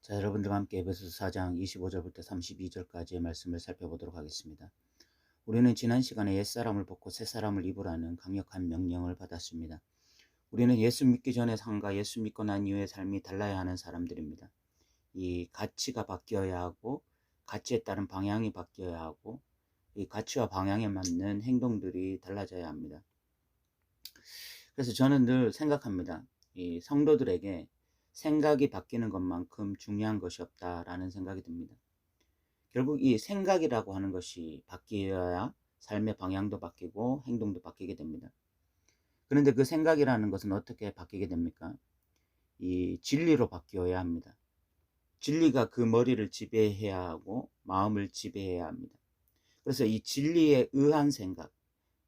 자, 여러분들과 함께 에베소서 4장 25절부터 32절까지의 말씀을 살펴보도록 하겠습니다. 우리는 지난 시간에 옛사람을 벗고 새사람을 입으라는 강력한 명령을 받았습니다. 우리는 예수 믿기 전의 삶과 예수 믿고 난 이후의 삶이 달라야 하는 사람들입니다. 이 가치가 바뀌어야 하고, 가치에 따른 방향이 바뀌어야 하고, 이 가치와 방향에 맞는 행동들이 달라져야 합니다. 그래서 저는 늘 생각합니다. 이 성도들에게 생각이 바뀌는 것만큼 중요한 것이 없다라는 생각이 듭니다. 결국 이 생각이라고 하는 것이 바뀌어야 삶의 방향도 바뀌고 행동도 바뀌게 됩니다. 그런데 그 생각이라는 것은 어떻게 바뀌게 됩니까? 이 진리로 바뀌어야 합니다. 진리가 그 머리를 지배해야 하고 마음을 지배해야 합니다. 그래서 이 진리에 의한 생각,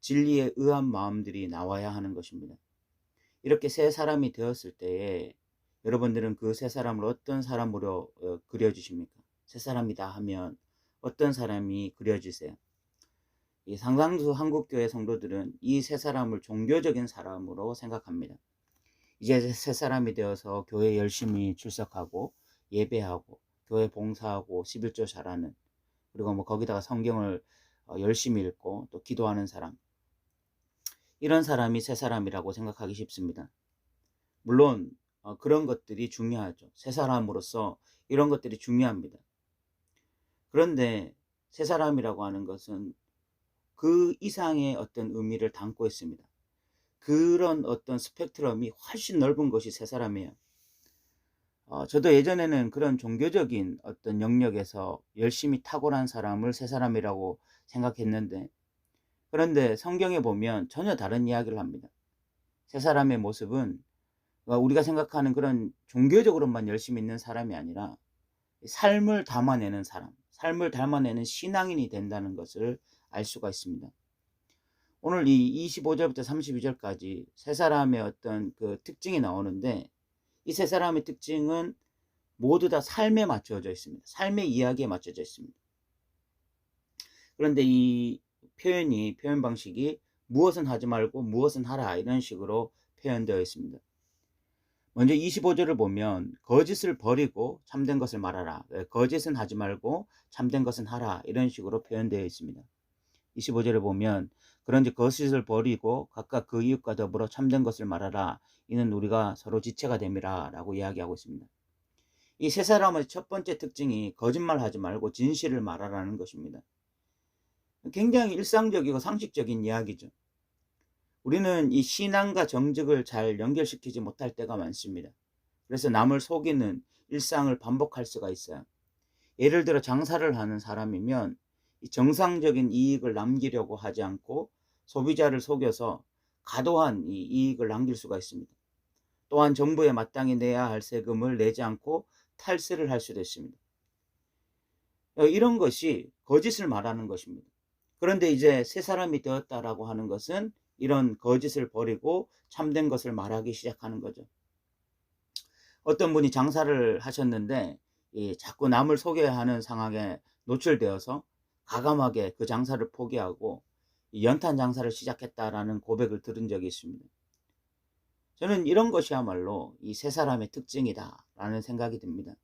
진리에 의한 마음들이 나와야 하는 것입니다. 이렇게 새 사람이 되었을 때에 여러분들은 그 새 사람을 어떤 사람으로 그려주십니까? 새 사람이다 하면 어떤 사람이 그려지세요? 이 상당수 한국교회 성도들은 이 새 사람을 종교적인 사람으로 생각합니다. 이제 새 사람이 되어서 교회 열심히 출석하고 예배하고 교회 봉사하고 11조 잘하는, 그리고 뭐 거기다가 성경을 열심히 읽고 또 기도하는 사람, 이런 사람이 새 사람이라고 생각하기 쉽습니다. 물론 그런 것들이 중요하죠. 새 사람으로서 이런 것들이 중요합니다. 그런데 새 사람이라고 하는 것은 그 이상의 어떤 의미를 담고 있습니다. 그런 어떤 스펙트럼이 훨씬 넓은 것이 새 사람이에요. 저도 예전에는 그런 종교적인 어떤 영역에서 열심히 탁월한 사람을 새 사람이라고 생각했는데, 그런데 성경에 보면 전혀 다른 이야기를 합니다. 새 사람의 모습은 우리가 생각하는 그런 종교적으로만 열심히 있는 사람이 아니라 삶을 담아내는 사람, 삶을 담아내는 신앙인이 된다는 것을 알 수가 있습니다. 오늘 이 25절부터 32절까지 세 사람의 어떤 그 특징이 나오는데, 이 세 사람의 특징은 모두 다 삶에 맞춰져 있습니다. 삶의 이야기에 맞춰져 있습니다. 그런데 이 표현 방식이 무엇은 하지 말고 무엇은 하라, 이런 식으로 표현되어 있습니다. 먼저 25절을 보면 거짓을 버리고 참된 것을 말하라, 거짓은 하지 말고 참된 것은 하라, 이런 식으로 표현되어 있습니다. 25절을 보면 그런즉 거짓을 버리고 각각 그 이웃과 더불어 참된 것을 말하라, 이는 우리가 서로 지체가 됨이라 라고 이야기하고 있습니다. 이 세 사람의 첫 번째 특징이 거짓말하지 말고 진실을 말하라는 것입니다. 굉장히 일상적이고 상식적인 이야기죠. 우리는 이 신앙과 정직을 잘 연결시키지 못할 때가 많습니다. 그래서 남을 속이는 일상을 반복할 수가 있어요. 예를 들어 장사를 하는 사람이면 이 정상적인 이익을 남기려고 하지 않고 소비자를 속여서 과도한 이 이익을 남길 수가 있습니다. 또한 정부에 마땅히 내야 할 세금을 내지 않고 탈세를 할 수도 있습니다. 이런 것이 거짓을 말하는 것입니다. 그런데 이제 새 사람이 되었다라고 하는 것은 이런 거짓을 버리고 참된 것을 말하기 시작하는 거죠. 어떤 분이 장사를 하셨는데 자꾸 남을 속여야 하는 상황에 노출되어서 과감하게 그 장사를 포기하고 연탄 장사를 시작했다라는 고백을 들은 적이 있습니다. 저는 이런 것이야말로 이 세 사람의 특징이다라는 생각이 듭니다.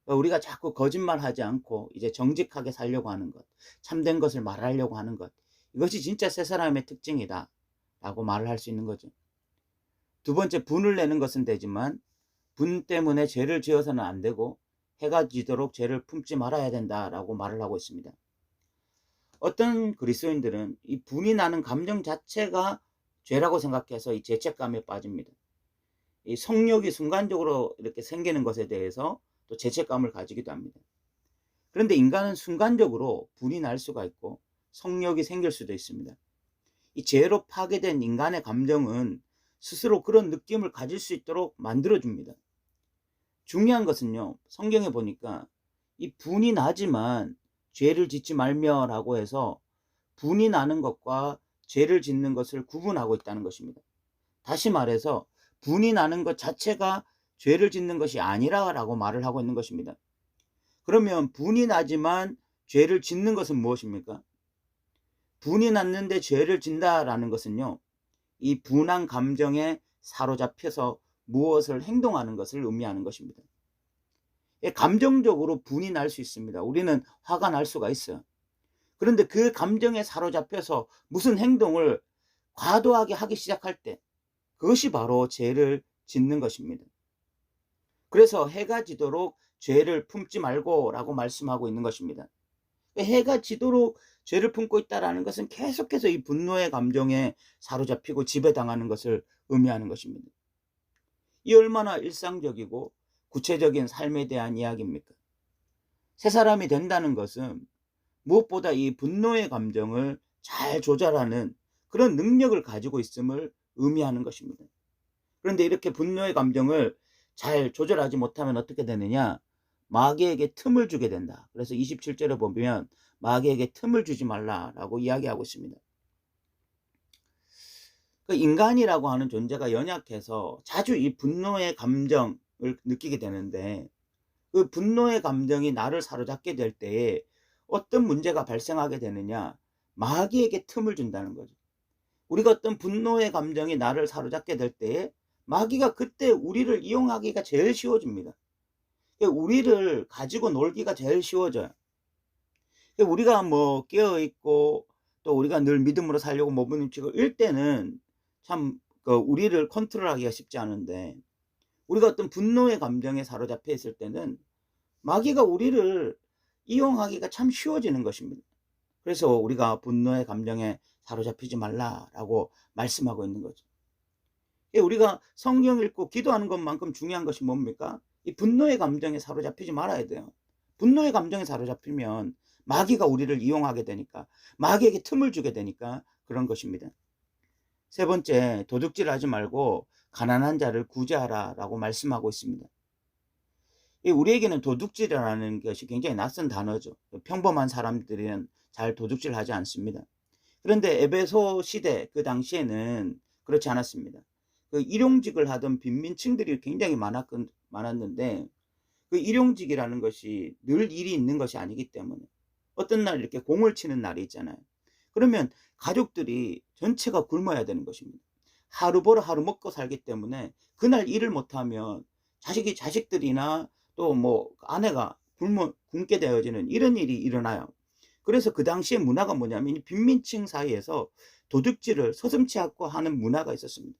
우리가 자꾸 거짓말하지 않고 이제 정직하게 살려고 하는 것, 참된 것을 말하려고 하는 것, 이것이 진짜 세 사람의 특징이다 라고 말을 할 수 있는 거죠. 두 번째, 분을 내는 것은 되지만 분 때문에 죄를 지어서는 안 되고 해가 지도록 죄를 품지 말아야 된다라고 말을 하고 있습니다. 어떤 그리스도인들은 이 분이 나는 감정 자체가 죄라고 생각해서 이 죄책감에 빠집니다. 이 성욕이 순간적으로 이렇게 생기는 것에 대해서 또 죄책감을 가지기도 합니다. 그런데 인간은 순간적으로 분이 날 수가 있고 성욕이 생길 수도 있습니다. 이 죄로 파괴된 인간의 감정은 스스로 그런 느낌을 가질 수 있도록 만들어줍니다. 중요한 것은요, 성경에 보니까 이 분이 나지만 죄를 짓지 말며라고 해서 분이 나는 것과 죄를 짓는 것을 구분하고 있다는 것입니다. 다시 말해서 분이 나는 것 자체가 죄를 짓는 것이 아니라라고 말을 하고 있는 것입니다. 그러면 분이 나지만 죄를 짓는 것은 무엇입니까? 분이 났는데 죄를 짓는다라는 것은요, 이 분한 감정에 사로잡혀서 무엇을 행동하는 것을 의미하는 것입니다. 예, 감정적으로 분이 날 수 있습니다. 우리는 화가 날 수가 있어요. 그런데 그 감정에 사로잡혀서 무슨 행동을 과도하게 하기 시작할 때 그것이 바로 죄를 짓는 것입니다. 그래서 해가 지도록 죄를 품지 말고라고 말씀하고 있는 것입니다. 해가 지도록 죄를 품고 있다라는 것은 계속해서 이 분노의 감정에 사로잡히고 지배당하는 것을 의미하는 것입니다. 이 얼마나 일상적이고 구체적인 삶에 대한 이야기입니까? 새 사람이 된다는 것은 무엇보다 이 분노의 감정을 잘 조절하는 그런 능력을 가지고 있음을 의미하는 것입니다. 그런데 이렇게 분노의 감정을 잘 조절하지 못하면 어떻게 되느냐? 마귀에게 틈을 주게 된다. 그래서 27절에 보면 마귀에게 틈을 주지 말라라고 이야기하고 있습니다. 그 인간이라고 하는 존재가 연약해서 자주 이 분노의 감정을 느끼게 되는데, 그 분노의 감정이 나를 사로잡게 될 때에 어떤 문제가 발생하게 되느냐? 마귀에게 틈을 준다는 거죠. 우리가 어떤 분노의 감정이 나를 사로잡게 될 때에 마귀가 그때 우리를 이용하기가 제일 쉬워집니다. 우리를 가지고 놀기가 제일 쉬워져요. 우리가 뭐 깨어 있고 또 우리가 늘 믿음으로 살려고 몸부림치고 이럴 때는 참 우리를 컨트롤하기가 쉽지 않은데, 우리가 어떤 분노의 감정에 사로잡혀 있을 때는 마귀가 우리를 이용하기가 참 쉬워지는 것입니다. 그래서 우리가 분노의 감정에 사로잡히지 말라라고 말씀하고 있는 거죠. 우리가 성경 읽고 기도하는 것만큼 중요한 것이 뭡니까? 이 분노의 감정에 사로잡히지 말아야 돼요. 분노의 감정에 사로잡히면 마귀가 우리를 이용하게 되니까, 마귀에게 틈을 주게 되니까 그런 것입니다. 세 번째, 도둑질하지 말고 가난한 자를 구제하라라고 말씀하고 있습니다. 우리에게는 도둑질이라는 것이 굉장히 낯선 단어죠. 평범한 사람들은 잘 도둑질하지 않습니다. 그런데 에베소 시대 그 당시에는 그렇지 않았습니다. 그 일용직을 하던 빈민층들이 굉장히 많았는데, 그 일용직이라는 것이 늘 일이 있는 것이 아니기 때문에 어떤 날 이렇게 공을 치는 날이 있잖아요. 그러면 가족들이 전체가 굶어야 되는 것입니다. 하루 벌어 하루 먹고 살기 때문에 그날 일을 못하면 자식들이나 또 뭐 아내가 굶게 되어지는 이런 일이 일어나요. 그래서 그 당시의 문화가 뭐냐면 빈민층 사이에서 도둑질을 서슴지 않고 하는 문화가 있었습니다.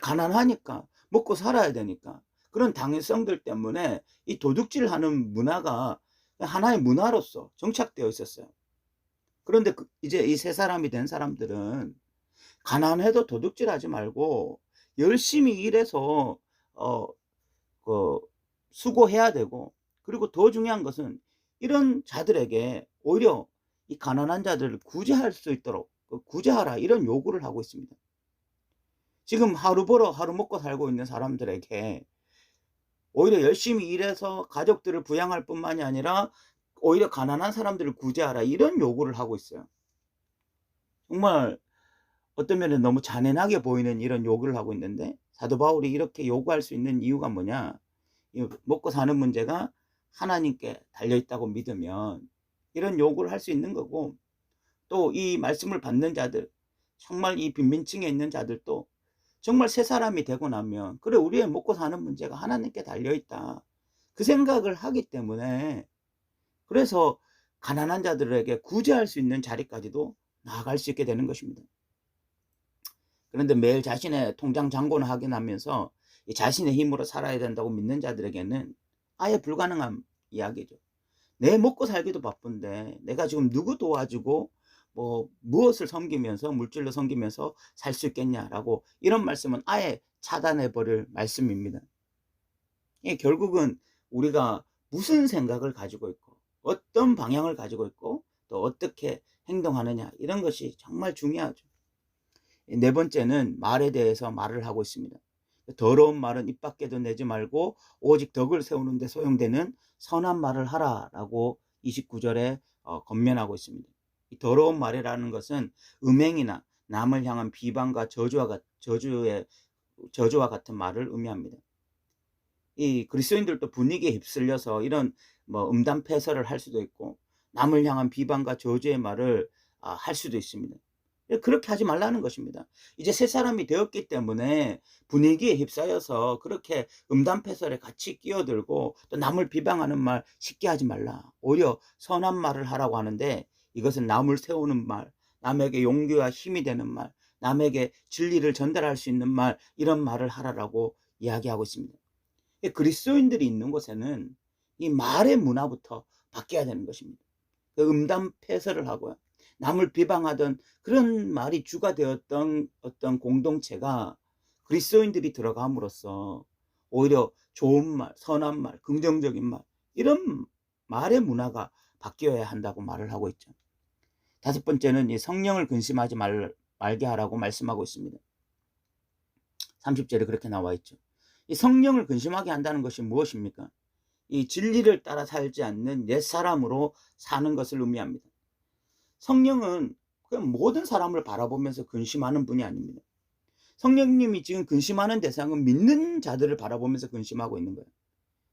가난하니까 먹고 살아야 되니까 그런 당위성들 때문에 이 도둑질하는 문화가 하나의 문화로서 정착되어 있었어요. 그런데 이제 이 세 사람이 된 사람들은 가난해도 도둑질하지 말고 열심히 일해서 그 수고해야 되고, 그리고 더 중요한 것은 이런 자들에게 오히려 이 가난한 자들을 구제할 수 있도록 구제하라, 이런 요구를 하고 있습니다. 지금 하루 벌어 하루 먹고 살고 있는 사람들에게 오히려 열심히 일해서 가족들을 부양할 뿐만이 아니라 오히려 가난한 사람들을 구제하라, 이런 요구를 하고 있어요. 정말 어떤 면에 너무 잔인하게 보이는 이런 요구를 하고 있는데, 사도 바울이 이렇게 요구할 수 있는 이유가 뭐냐? 이 먹고 사는 문제가 하나님께 달려있다고 믿으면 이런 요구를 할 수 있는 거고, 또 이 말씀을 받는 자들, 정말 이 빈민층에 있는 자들도 정말 새 사람이 되고 나면 그래, 우리의 먹고 사는 문제가 하나님께 달려있다, 그 생각을 하기 때문에, 그래서 가난한 자들에게 구제할 수 있는 자리까지도 나아갈 수 있게 되는 것입니다. 그런데 매일 자신의 통장 잔고를 확인하면서 자신의 힘으로 살아야 된다고 믿는 자들에게는 아예 불가능한 이야기죠. 내 먹고 살기도 바쁜데 내가 지금 누구 도와주고 무엇을 섬기면서, 물질로 섬기면서 살 수 있겠냐라고, 이런 말씀은 아예 차단해 버릴 말씀입니다. 결국은 우리가 무슨 생각을 가지고 있고 어떤 방향을 가지고 있고 또 어떻게 행동하느냐, 이런 것이 정말 중요하죠. 네 번째는 말에 대해서 말을 하고 있습니다. 더러운 말은 입 밖에도 내지 말고 오직 덕을 세우는 데 소용되는 선한 말을 하라라고 29절에 권면하고 있습니다. 이 더러운 말이라는 것은 음행이나 남을 향한 비방과 저주와 같은 말을 의미합니다. 이 그리스도인들도 분위기에 휩쓸려서 이런 음담패설을 할 수도 있고 남을 향한 비방과 저주의 말을 할 수도 있습니다. 그렇게 하지 말라는 것입니다. 이제 새 사람이 되었기 때문에 분위기에 휩싸여서 그렇게 음담패설에 같이 끼어들고 또 남을 비방하는 말 쉽게 하지 말라. 오히려 선한 말을 하라고 하는데 이것은 남을 세우는 말, 남에게 용기와 힘이 되는 말, 남에게 진리를 전달할 수 있는 말, 이런 말을 하라라고 이야기하고 있습니다. 그리스도인들이 있는 곳에는 이 말의 문화부터 바뀌어야 되는 것입니다. 음담패설을 하고요. 남을 비방하던 그런 말이 주가 되었던 어떤 공동체가 그리스도인들이 들어감으로써 오히려 좋은 말, 선한 말, 긍정적인 말, 이런 말의 문화가 바뀌어야 한다고 말을 하고 있죠. 다섯 번째는 이 성령을 근심하지 말게 하라고 말씀하고 있습니다. 30절에 그렇게 나와 있죠. 이 성령을 근심하게 한다는 것이 무엇입니까? 이 진리를 따라 살지 않는 옛사람으로 사는 것을 의미합니다. 성령은 그냥 모든 사람을 바라보면서 근심하는 분이 아닙니다. 성령님이 지금 근심하는 대상은 믿는 자들을 바라보면서 근심하고 있는 거예요.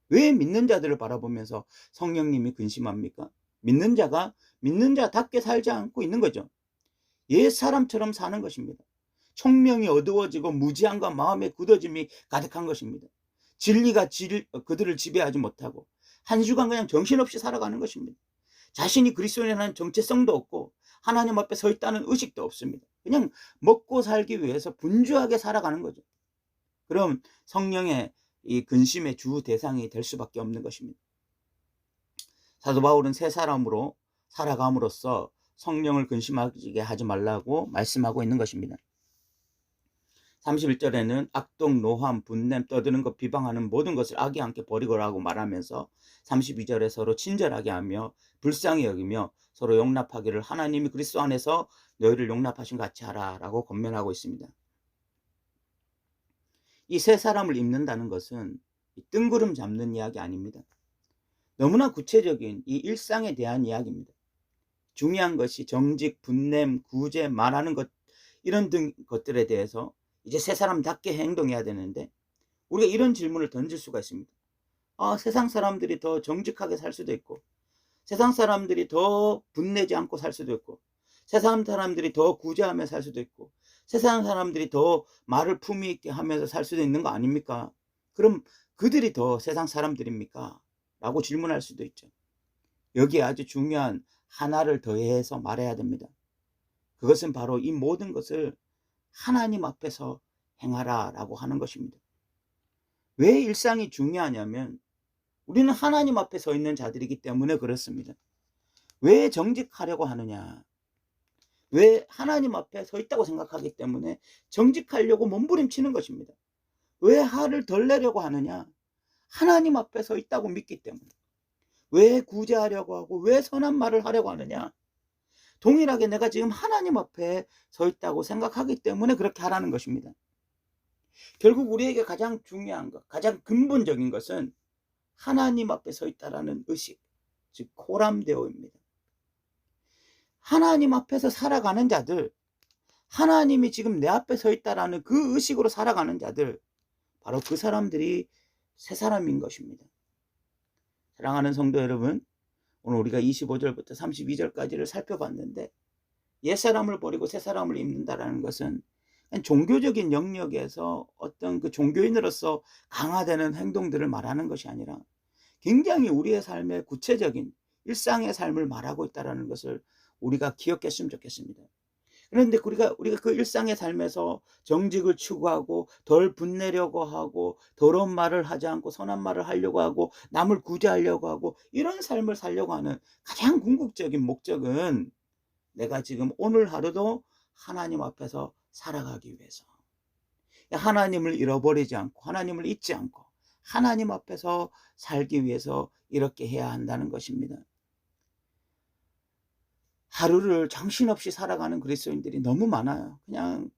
왜 믿는 자들을 바라보면서 성령님이 근심합니까? 믿는 자가 믿는 자답게 살지 않고 있는 거죠. 옛 사람처럼 사는 것입니다. 총명이 어두워지고 무지함과 마음의 굳어짐이 가득한 것입니다. 진리가 그들을 지배하지 못하고 한 주간 그냥 정신없이 살아가는 것입니다. 자신이 그리스도인이라는 정체성도 없고 하나님 앞에 서 있다는 의식도 없습니다. 그냥 먹고 살기 위해서 분주하게 살아가는 거죠. 그럼 성령의 이 근심의 주 대상이 될 수밖에 없는 것입니다. 사도 바울은 새 사람으로 살아감으로써 성령을 근심하게 하지 말라고 말씀하고 있는 것입니다. 31절에는 악독, 노함, 분냄, 떠드는 것, 비방하는 모든 것을 악이 함께 버리거라고 말하면서 32절에 서로 친절하게 하며 불쌍히 여기며 서로 용납하기를 하나님이 그리스도 안에서 너희를 용납하신 같이 하라라고 권면하고 있습니다. 이 새 사람을 입는다는 것은 뜬구름 잡는 이야기 아닙니다. 너무나 구체적인 이 일상에 대한 이야기입니다. 중요한 것이 정직, 분냄, 구제, 말하는 것, 이런 등 것들에 대해서 이제 새 사람답게 행동해야 되는데 우리가 이런 질문을 던질 수가 있습니다. 세상 사람들이 더 정직하게 살 수도 있고 세상 사람들이 더 분내지 않고 살 수도 있고 세상 사람들이 더 구제하며 살 수도 있고 세상 사람들이 더 말을 품위 있게 하면서 살 수도 있는 거 아닙니까? 그럼 그들이 더 세상 사람들입니까? 라고 질문할 수도 있죠. 여기에 아주 중요한 하나를 더해서 말해야 됩니다. 그것은 바로 이 모든 것을 하나님 앞에서 행하라 라고 하는 것입니다. 왜 일상이 중요하냐면 우리는 하나님 앞에 서 있는 자들이기 때문에 그렇습니다. 왜 정직하려고 하느냐? 왜 하나님 앞에 서 있다고 생각하기 때문에 정직하려고 몸부림치는 것입니다. 왜 화를 덜 내려고 하느냐? 하나님 앞에 서 있다고 믿기 때문에. 왜 구제하려고 하고 왜 선한 말을 하려고 하느냐? 동일하게 내가 지금 하나님 앞에 서 있다고 생각하기 때문에 그렇게 하라는 것입니다. 결국 우리에게 가장 중요한 것, 가장 근본적인 것은 하나님 앞에 서 있다라는 의식, 즉 코람데오입니다. 하나님 앞에서 살아가는 자들, 하나님이 지금 내 앞에 서 있다라는 그 의식으로 살아가는 자들, 바로 그 사람들이 새 사람인 것입니다. 사랑하는 성도 여러분, 오늘 우리가 25절부터 32절까지를 살펴봤는데 옛사람을 버리고 새사람을 입는다라는 것은 종교적인 영역에서 어떤 그 종교인으로서 강화되는 행동들을 말하는 것이 아니라 굉장히 우리의 삶의 구체적인 일상의 삶을 말하고 있다는 것을 우리가 기억했으면 좋겠습니다. 그런데 우리가 그 일상의 삶에서 정직을 추구하고 덜 분내려고 하고 더러운 말을 하지 않고 선한 말을 하려고 하고 남을 구제하려고 하고 이런 삶을 살려고 하는 가장 궁극적인 목적은 내가 지금 오늘 하루도 하나님 앞에서 살아가기 위해서 하나님을 잃어버리지 않고 하나님을 잊지 않고 하나님 앞에서 살기 위해서 이렇게 해야 한다는 것입니다. 하루를 정신없이 살아가는 그리스도인들이 너무 많아요. 그냥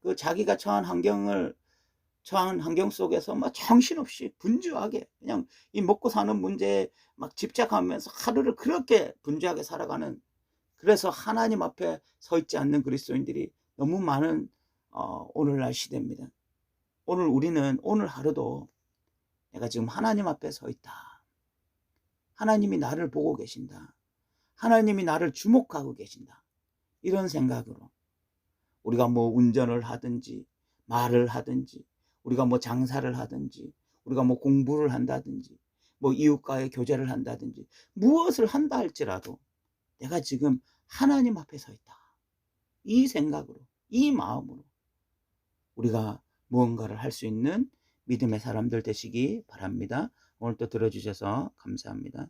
그 자기가 처한 환경 속에서 막 정신없이 분주하게 그냥 이 먹고 사는 문제에 막 집착하면서 하루를 그렇게 분주하게 살아가는, 그래서 하나님 앞에 서 있지 않는 그리스도인들이 너무 많은 오늘날 시대입니다. 오늘 우리는 오늘 하루도 내가 지금 하나님 앞에 서 있다. 하나님이 나를 보고 계신다. 하나님이 나를 주목하고 계신다. 이런 생각으로 우리가 뭐 운전을 하든지 말을 하든지 우리가 뭐 장사를 하든지 우리가 뭐 공부를 한다든지 뭐 이웃과의 교제를 한다든지 무엇을 한다 할지라도 내가 지금 하나님 앞에 서 있다. 이 생각으로, 이 마음으로 우리가 무언가를 할 수 있는 믿음의 사람들 되시기 바랍니다. 오늘 또 들어주셔서 감사합니다.